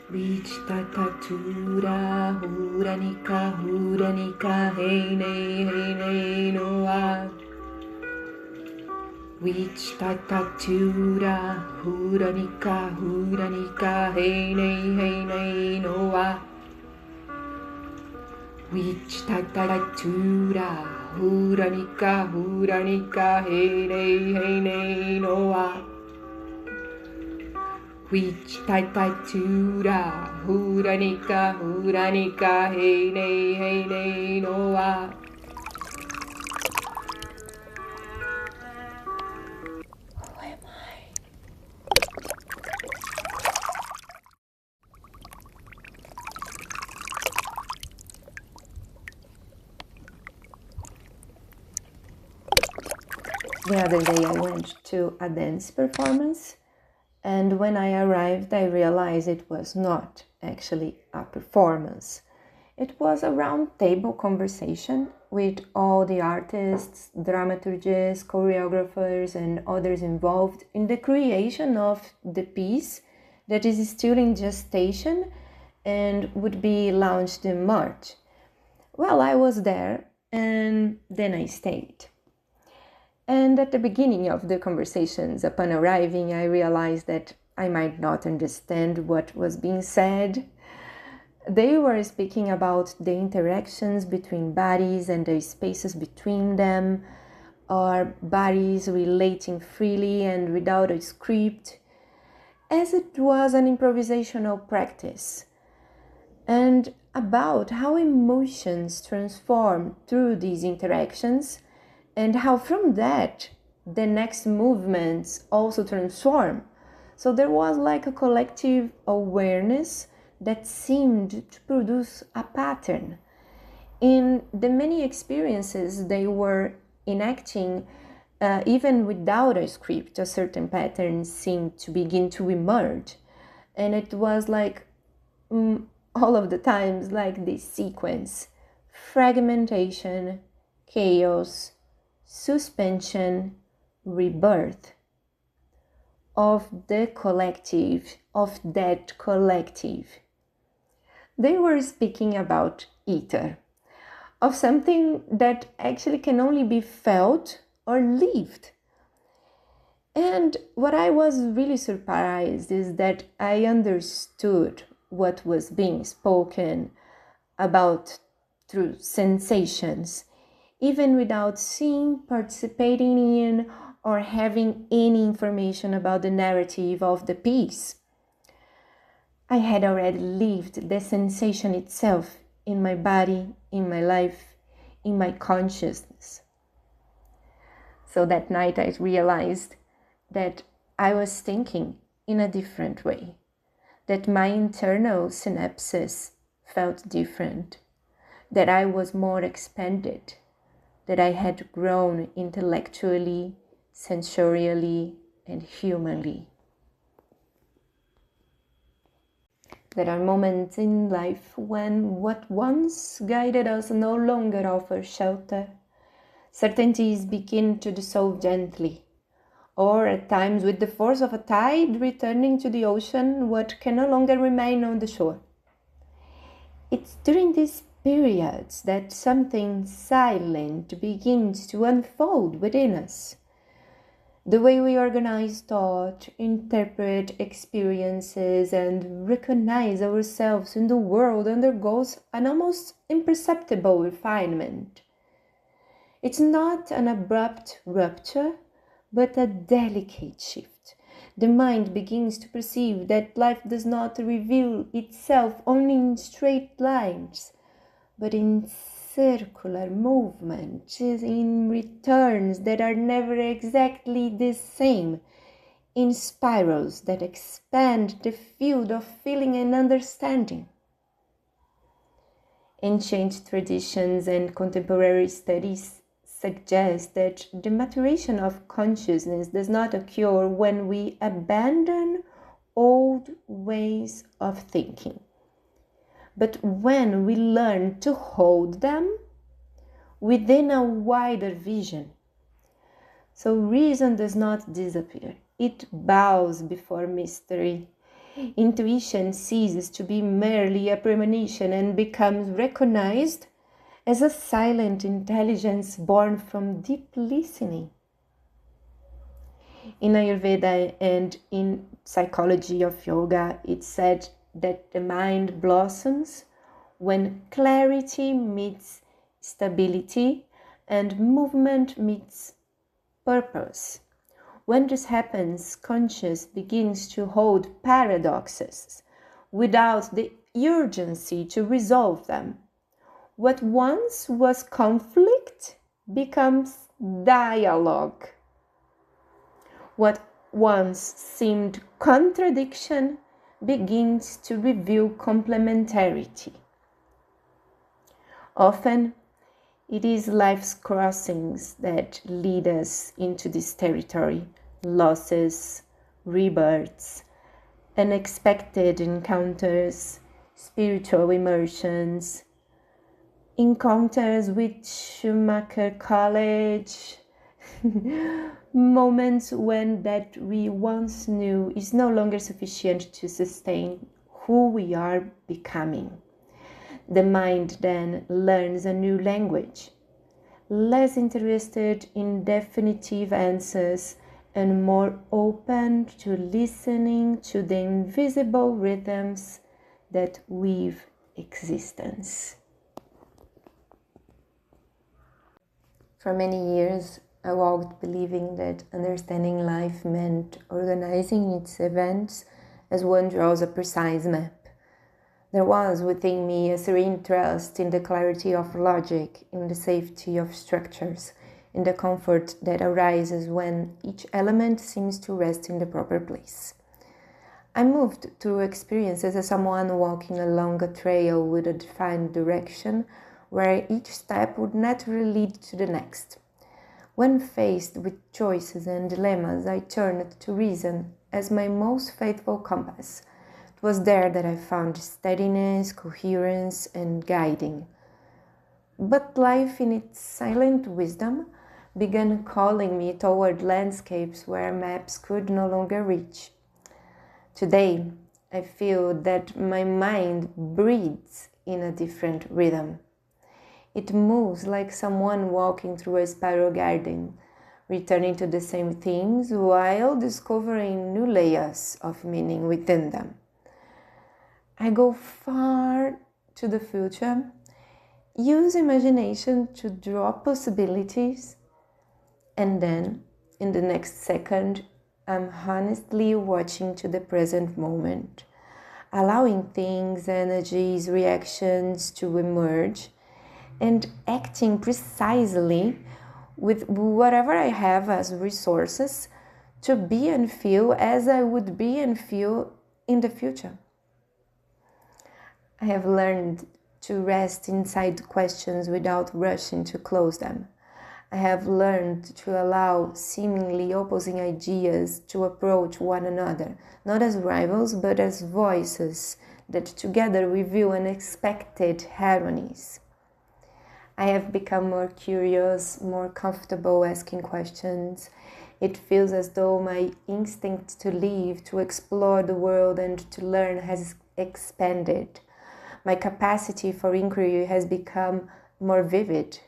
Which tatatura huranika hey nei no a. Which tatatura huranika hey nei no a. Which tatatura huranika hey nei no a. Which tatatura huranika hey nei no a. Who am I? The other day I went to a dance performance, and when I arrived I realized it was not actually a performance. It was a round table conversation with all the artists, dramaturgists, choreographers and others involved in the creation of the piece that is still in gestation and would be launched in March. Well, I was there and then I stayed. And at the beginning of the conversations, upon arriving, I realized that I might not understand what was being said. They were speaking about the interactions between bodies and the spaces between them, or bodies relating freely and without a script, as it was an improvisational practice, and about how emotions transform through these interactions, and how from that the next movements also transform. So there was like a collective awareness that seemed to produce a pattern. In the many experiences they were enacting, even without a script, a certain pattern seemed to begin to emerge. And it was like all of the times like this sequence: fragmentation, chaos, suspension, rebirth of the collective, of that collective. They were speaking about ether, of something that actually can only be felt or lived. And what I was really surprised is that I understood what was being spoken about through sensations, even without seeing, participating in, or having any information about the narrative of the piece. I had already lived the sensation itself in my body, in my life, in my consciousness. So that night I realized that I was thinking in a different way, that my internal synapses felt different, that I was more expanded, that I had grown intellectually, sensorially, and humanly. There are moments in life when what once guided us no longer offers shelter. Certainties begin to dissolve gently, or at times with the force of a tide returning to the ocean what can no longer remain on the shore. It's during these periods that something silent begins to unfold within us. The way we organize thought, interpret experiences, and recognize ourselves in the world undergoes an almost imperceptible refinement. It's not an abrupt rupture, but a delicate shift. The mind begins to perceive that life does not reveal itself only in straight lines, but in circular movements, in returns that are never exactly the same, in spirals that expand the field of feeling and understanding. Ancient traditions and contemporary studies suggest that the maturation of consciousness does not occur when we abandon old ways of thinking, but when we learn to hold them within a wider vision. So reason does not disappear. It bows before mystery. Intuition ceases to be merely a premonition and becomes recognized as a silent intelligence born from deep listening. In Ayurveda and in psychology of yoga, it's said that the mind blossoms when clarity meets stability and movement meets purpose. When this happens, conscious begins to hold paradoxes without the urgency to resolve them. What once was conflict becomes dialogue. What once seemed contradiction begins to reveal complementarity. Often, it is life's crossings that lead us into this territory: losses, rebirths, unexpected encounters, spiritual immersions, encounters with Schumacher College, moments when that we once knew is no longer sufficient to sustain who we are becoming. The mind then learns a new language, less interested in definitive answers and more open to listening to the invisible rhythms that weave existence. For many years, I walked believing that understanding life meant organizing its events as one draws a precise map. There was within me a serene trust in the clarity of logic, in the safety of structures, in the comfort that arises when each element seems to rest in the proper place. I moved through experiences as someone walking along a trail with a defined direction, where each step would naturally lead to the next. When faced with choices and dilemmas, I turned to reason as my most faithful compass. It was there that I found steadiness, coherence, and guiding. But life, in its silent wisdom, began calling me toward landscapes where maps could no longer reach. Today, I feel that my mind breathes in a different rhythm. It moves like someone walking through a spiral garden, returning to the same things while discovering new layers of meaning within them. I go far to the future, use imagination to draw possibilities, and then, in the next second, I'm honestly watching to the present moment, allowing things, energies, reactions to emerge, and acting precisely with whatever I have as resources to be and feel as I would be and feel in the future. I have learned to rest inside questions without rushing to close them. I have learned to allow seemingly opposing ideas to approach one another, not as rivals, but as voices that together reveal unexpected harmonies. I have become more curious, more comfortable asking questions. It feels as though my instinct to live, to explore the world and to learn has expanded. My capacity for inquiry has become more vivid.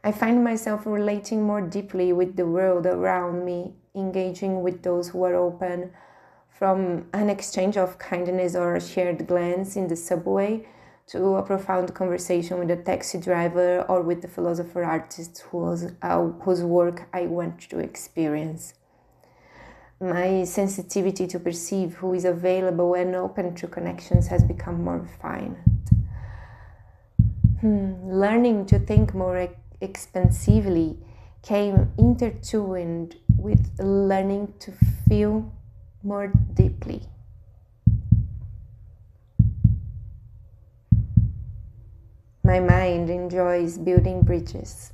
I find myself relating more deeply with the world around me, engaging with those who are open, from an exchange of kindness or a shared glance in the subway to a profound conversation with a taxi driver or with the philosopher artist whose work I want to experience. My sensitivity to perceive who is available and open to connections has become more refined. Learning to think more expansively came intertwined with learning to feel more deeply. My mind enjoys building bridges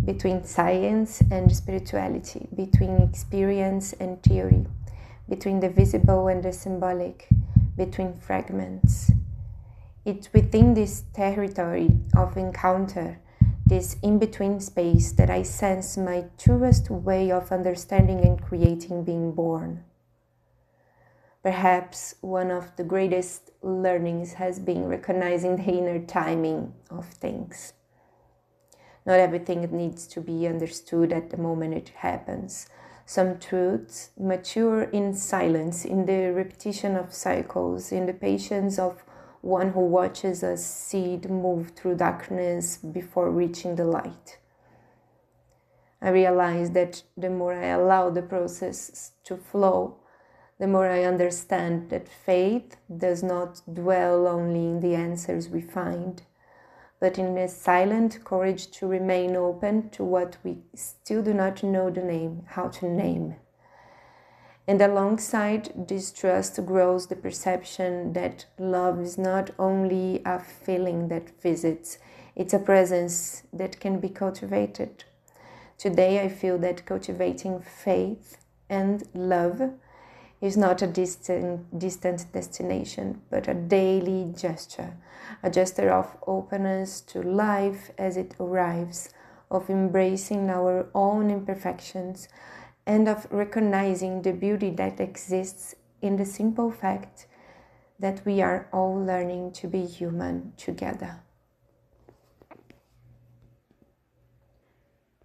between science and spirituality, between experience and theory, between the visible and the symbolic, between fragments. It's within this territory of encounter, this in-between space, that I sense my truest way of understanding and creating being born. Perhaps one of the greatest learnings has been recognizing the inner timing of things. Not everything needs to be understood at the moment it happens. Some truths mature in silence, in the repetition of cycles, in the patience of one who watches a seed move through darkness before reaching the light. I realize that the more I allow the process to flow, the more I understand that faith does not dwell only in the answers we find, but in a silent courage to remain open to what we still do not know how to name. And alongside this trust grows the perception that love is not only a feeling that visits, it's a presence that can be cultivated. Today I feel that cultivating faith and love is not a distant destination, but a daily gesture, a gesture of openness to life as it arrives, of embracing our own imperfections, and of recognizing the beauty that exists in the simple fact that we are all learning to be human together.